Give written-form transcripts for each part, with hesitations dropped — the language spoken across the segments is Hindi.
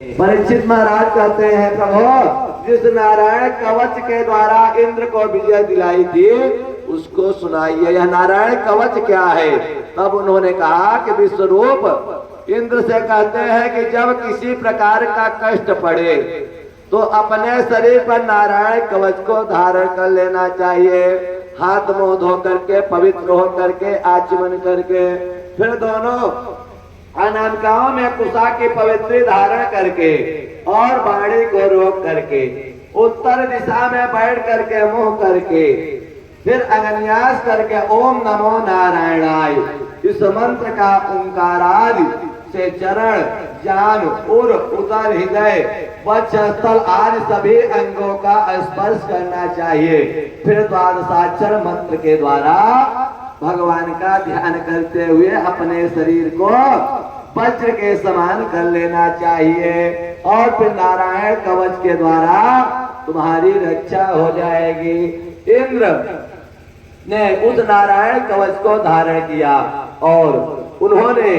परीक्षित महाराज कहते हैं, प्रभु जिस नारायण कवच के द्वारा इंद्र को विजय दिलाई थी उसको सुनाइए, यह नारायण कवच क्या है। तब उन्होंने कहा कि विश्वरूप इंद्र से कहते हैं कि जब किसी प्रकार का कष्ट पड़े तो अपने शरीर पर नारायण कवच को धारण कर लेना चाहिए, हाथ मुंह धो करके पवित्र हो करके आचमन करके, फिर दोनों अनामिकाओं में कुशा की पवित्री धारण करके और वाणी को रोक करके उत्तर दिशा में बैठ करके मुंह करके फिर अग्न्यास करके ओम नमो नारायणाय इस मंत्र का ओंकारादि से चरण जान उर उदर हृदय वक्ष स्थल आदि सभी अंगों का स्पर्श करना चाहिए। फिर द्वादशाक्षर मंत्र के द्वारा भगवान का ध्यान करते हुए अपने शरीर को वज्र के समान कर लेना चाहिए और फिर नारायण कवच के द्वारा तुम्हारी रक्षा हो जाएगी। इंद्र ने उस नारायण कवच को धारण किया और उन्होंने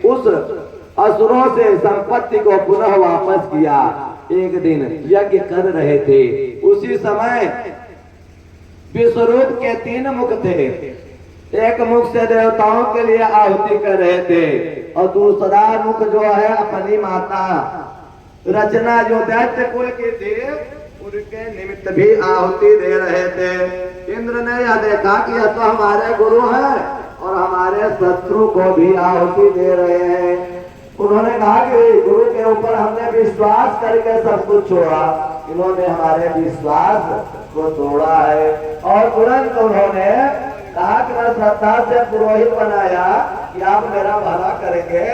उस असुरों से संपत्ति को पुनः वापस किया। एक दिन यज्ञ कर रहे थे, उसी समय विश्वरूप के 3 मुख थे। एक मुख से देवताओं के लिए आहुति कर रहे थे और दूसरा मुख जो है अपनी माता रचना जो दैत्य कुल की थी उनके निमित्त भी आहुति दे रहे थे। इंद्र ने यह देखा कि यह तो हमारे गुरु हैं और हमारे शत्रु को भी आहुति दे रहे हैं। उन्होंने कहा कि गुरु के ऊपर हमने विश्वास करके सब कुछ छोड़ा, इन्होंने हमारे विश्वास को तोड़ा है। और तुरंत उन्होंने कहा कि मैं श्रद्धा से पुरोहित बनाया कि आप मेरा भला करेंगे,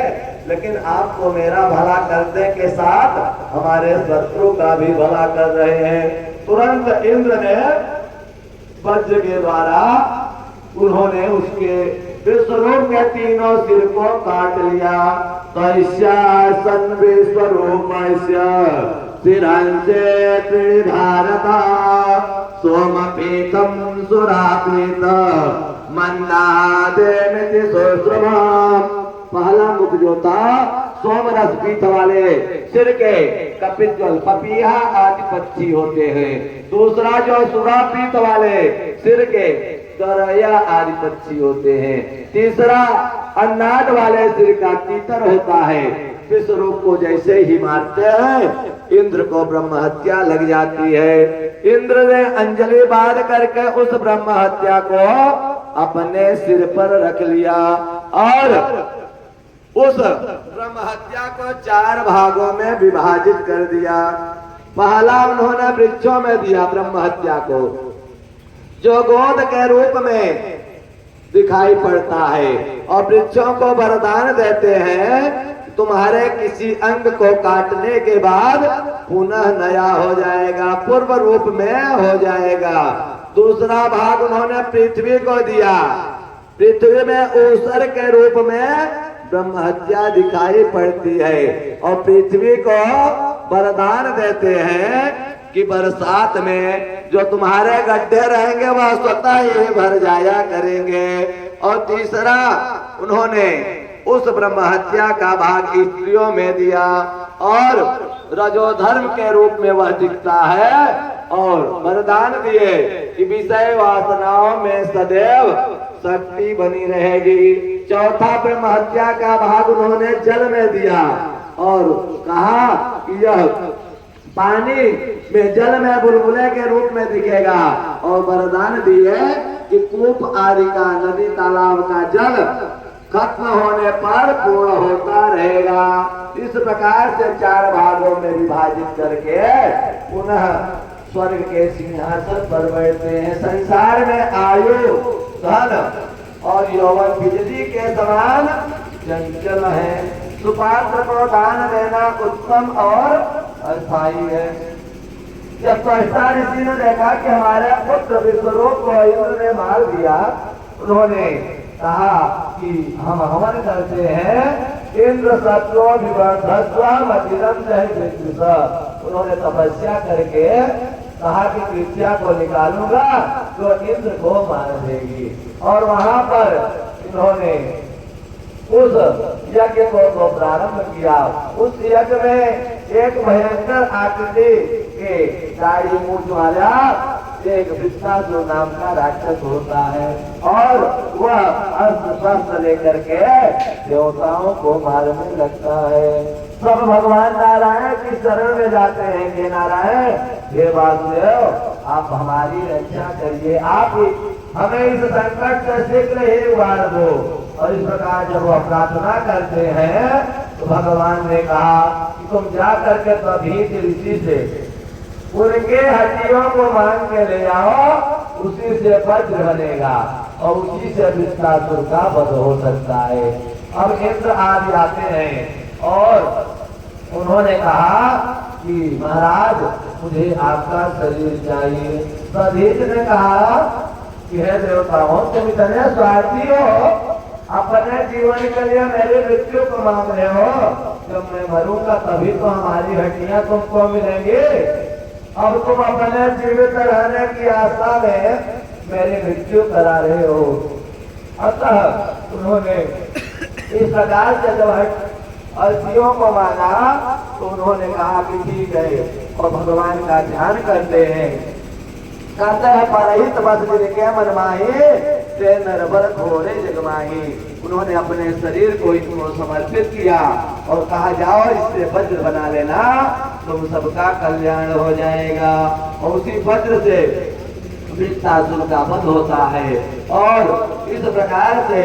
लेकिन आपको मेरा भला करने के साथ हमारे शत्रु का भी भला कर रहे हैं। तुरंत इंद्र ने वज्र के द्वारा उन्होंने उसके विश्वरूप के 3 सिर को काट लिया। सन विश्वरूपस्य सिरांचे त्रिधारता सोमपीतम सुराकृत मंदादेमिति सुश्रमः। पहला मुख जो था सोमरस पीठ वाले सिर के कपित जल पपीहा आदि पक्षी होते हैं। दूसरा जो सुरा पीठ वाले सिर के गौरैया आदि पक्षी होते हैं। तीसरा अन्नाट वाले सिर का तीतर होता है। विश्वरूप को जैसे ही मारते हैं इंद्र को ब्रह्म हत्या लग जाती है। इंद्र ने अंजलि बांध करके उस ब्रह्म हत्या को अपने सिर पर रख लिया और उस ब्रह्म हत्या को 4 भागों में विभाजित कर दिया। पहला उन्होंने वृक्षों में दिया ब्रह्म हत्या को, जो गोद के रूप में दिखाई पड़ता है और वृक्षों को वरदान देते हैं तुम्हारे किसी अंग को काटने के बाद पुनः नया हो जाएगा, पूर्व रूप में हो जाएगा। दूसरा भाग उन्होंने पृथ्वी को दिया, पृथ्वी में ऊसर के रूप में ब्रह्म हत्या दिखाई पड़ती है और पृथ्वी को वरदान देते हैं कि बरसात में जो तुम्हारे गड्ढे रहेंगे वह स्वतः ही भर जाया करेंगे। और तीसरा उन्होंने उस ब्रह्म हत्या का भाग स्त्रियों में दिया और रजोधर्म के रूप में वह दिखता है और वरदान दिए कि विषय वासनाओं में सदैव शक्ति बनी रहेगी। चौथा ब्रह्म हत्या का भाग उन्होंने जल में दिया और कहा कि यह पानी में जल में बुलबुले के रूप में दिखेगा और वरदान दिए कि कूप आदि का नदी तालाब का जल खत्म होने पर पूर्ण होता रहेगा। इस प्रकार से 4 भागों में विभाजित करके पुनः स्वर्ग के सिंहासन पर बैठते हैं। संसार में आयु धन और यौवन बिजली के समान चंचल है। सुपात्र को दान देना उत्तम और अस्थायी है। जब त्वष्टा ऋषि ने देखा कि हमारे पुत्र विश्वरूप को इंद्र ने मार दिया, उन्होंने कहा कि हम हवन करते हैं इंद्र सत्रो विवर्धस्व मतिरम जय। उन्होंने तपस्या करके कहा कि कृत्या को निकालूंगा तो इंद्र को मार देगी और वहां पर इन्होंने उस यज्ञ को प्रारंभ किया। उस यज्ञ में एक भयंकर आकृति के दाढ़ी मूछ वाला एक वृत्तासुर नाम का राक्षस होता है और वह अस्त्र शस्त्र लेकर के देवताओं को मारने लगता है। सब भगवान नारायण की शरण में जाते हैं कि नारायण हे वासुदेव आप हमारी रक्षा करिए, आप ही हमें इस संकट से शीघ्र ही उबार दो। और इस प्रकार जब वह प्रार्थना करते हैं तो भगवान ने कहा कि तुम जा करके तभी ऋषि से उनके हड्डियों को मांग के ले आओ, उसी से वज्र बनेगा और उसी से वृत्तासुर का वध हो सकता है। अब इंद्र आ जाते हैं और उन्होंने कहा कि महाराज मुझे आपका शरीर चाहिए। तधीच ने कहा कि हे देवताओं तुम इतने स्वार्थी हो, अपने जीवन के लिए मेरी मृत्यु को मांग रहे हो। जब मैं मरूंगा तभी तो हमारी हड्डियां तुमको मिलेंगी। अब तुम अपने जीवित रहने की आशा में मेरी मृत्यु करा रहे हो। अतः उन्होंने इस प्रकार से जब अर्थियों को मांगा तो उन्होंने कहा कि ठीक है और भगवान का ध्यान करते हैं। कहते हैं परहित बस के मनमाही से नरबर घोरे जगमाही। उन्होंने अपने शरीर को इनको समर्पित किया और कहा जाओ इससे वज्र बना लेना, तुम सबका कल्याण हो जाएगा। और उसी वज्र से वृत्तासुर का वध होता है। और इस प्रकार से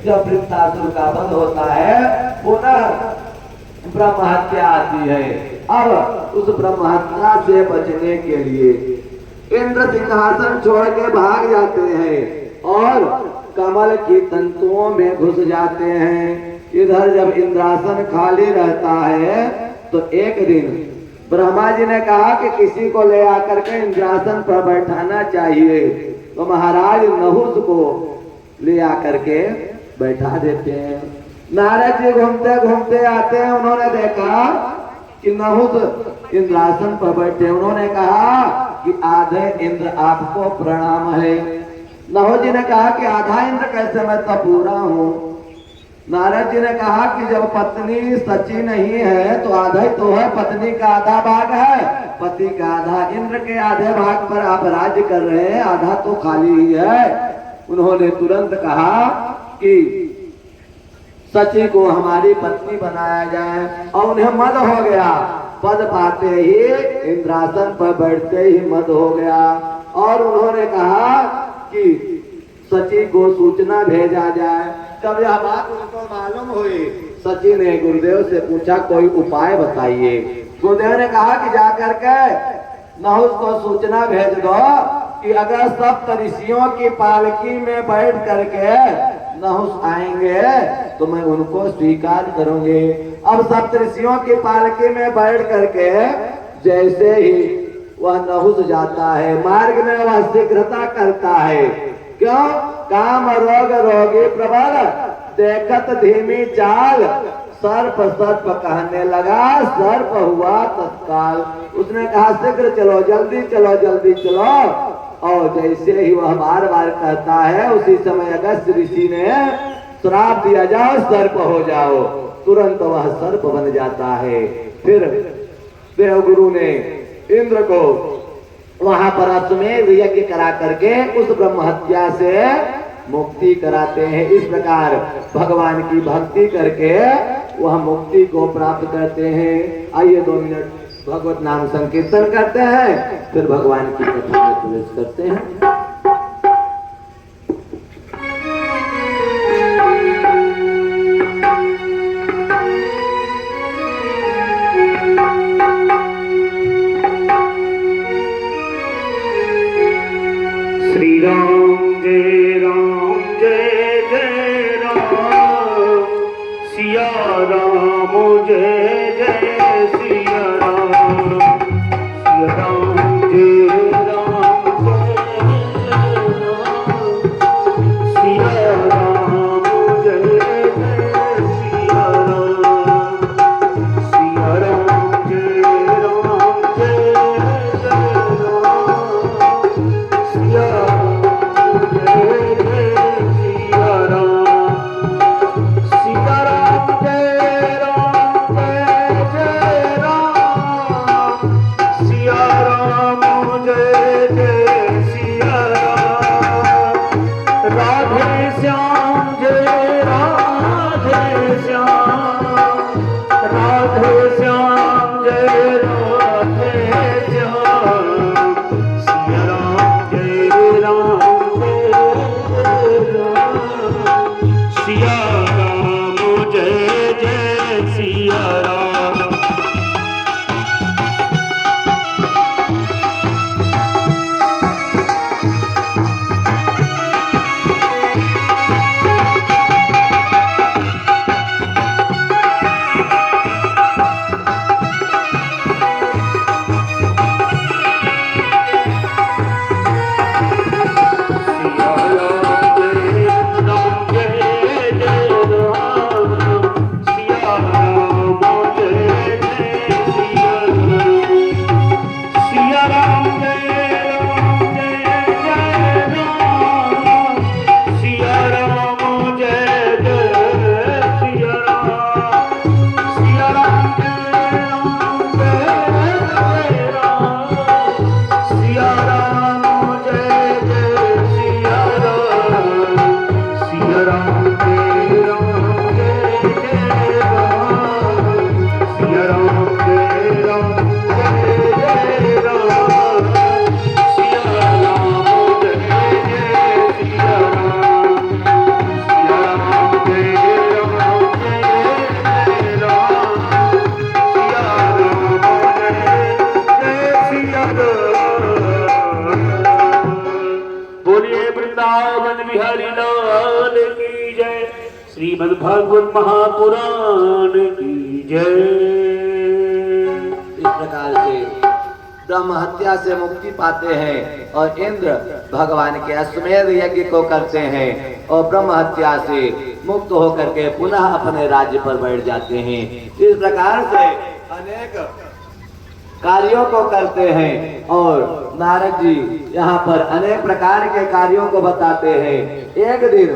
जब वृत्तासुर का वध होता है पुनः ब्रह्म हत्या आती है। अब उस ब्रह्म हत्या से बचने के लिए इंद्र सिंहासन छोड़ के भाग जाते हैं और कमल की तंतुओं में घुस जाते हैं। इधर जब इंद्रासन खाली रहता है तो एक दिन ब्रह्मा जी ने कहा कि किसी को ले आकर के इंद्रासन पर बैठाना चाहिए। तो महाराज नहुस को ले आकर के बैठा देते हैं। नारद जी घूमते घूमते आते हैं, उन्होंने देखा कि नहुस इंद्रासन पर बैठे। उन्होंने कहा कि आधे इंद्र आपको प्रणाम है। नहुस जी ने कहा कि आधा इंद्र कैसे, मैं तो पूरा हूँ। नारद जी ने कहा कि जब पत्नी सची नहीं है तो आधा ही तो है, पत्नी का आधा भाग है, पति का आधा, इंद्र के आधे भाग पर आप राज्य कर रहे हैं, आधा तो खाली ही है। उन्होंने तुरंत कहा कि सची को हमारी पत्नी बनाया जाए और उन्हें मद हो गया। पद पाते ही इंद्रासन पर बैठते ही मद हो गया और उन्होंने कहा कि सची को सूचना भेजा जाए। जब यह बात उनको मालूम हुई, सची ने गुरुदेव से पूछा कोई उपाय बताइए। गुरुदेव ने कहा कि जाकर के नहुस को सूचना भेज दो कि अगर सब ऋषियों की पालकी में बैठ करके नहुस आएंगे तो मैं उनको स्वीकार करूंगी। अब सप्तऋषियों की पालकी में बैठ करके जैसे ही वह नहुस जाता है, मार्ग में वह शीघ्रता करता है। क्यों? काम रोग रोगी प्रबल, देखत धीमी चाल, सर्प सर्प कहने लगा, सर्प हुआ तत्काल। उसने कहा शीघ्र चलो, जल्दी चलो, जल्दी चलो। और जैसे ही वह बार बार कहता है उसी समय अगस्त ऋषि ने श्राप दिया, जाओ सर्प हो जाओ। तुरंत वह सर्प बन जाता है। फिर देवगुरु ने इंद्र को वहां पर अश्वमेध यज्ञ करा करके उस ब्रह्म हत्या से मुक्ति कराते हैं। इस प्रकार भगवान की भक्ति करके वह मुक्ति को प्राप्त करते हैं। आइए 2 मिनट भगवत नाम संकीर्तन करते हैं, फिर भगवान की कथा में प्रवेश करते हैं। श्री राम जय जय राम, सिया राम जय जय सिया राम, सिया राम जय राम जय बाल बिहारी लाल की जय। श्रीमद् भागवत महापुराण की जय। इस प्रकार से ब्रह्म हत्या से मुक्ति पाते हैं और इंद्र भगवान के अश्वमेध यज्ञ को करते हैं और ब्रह्म हत्या से मुक्त होकर के पुनः अपने राज्य पर बैठ जाते हैं। इस प्रकार से अनेक कार्यों को करते हैं और नारद जी यहाँ पर अनेक प्रकार के कार्यों को बताते हैं। एक दिन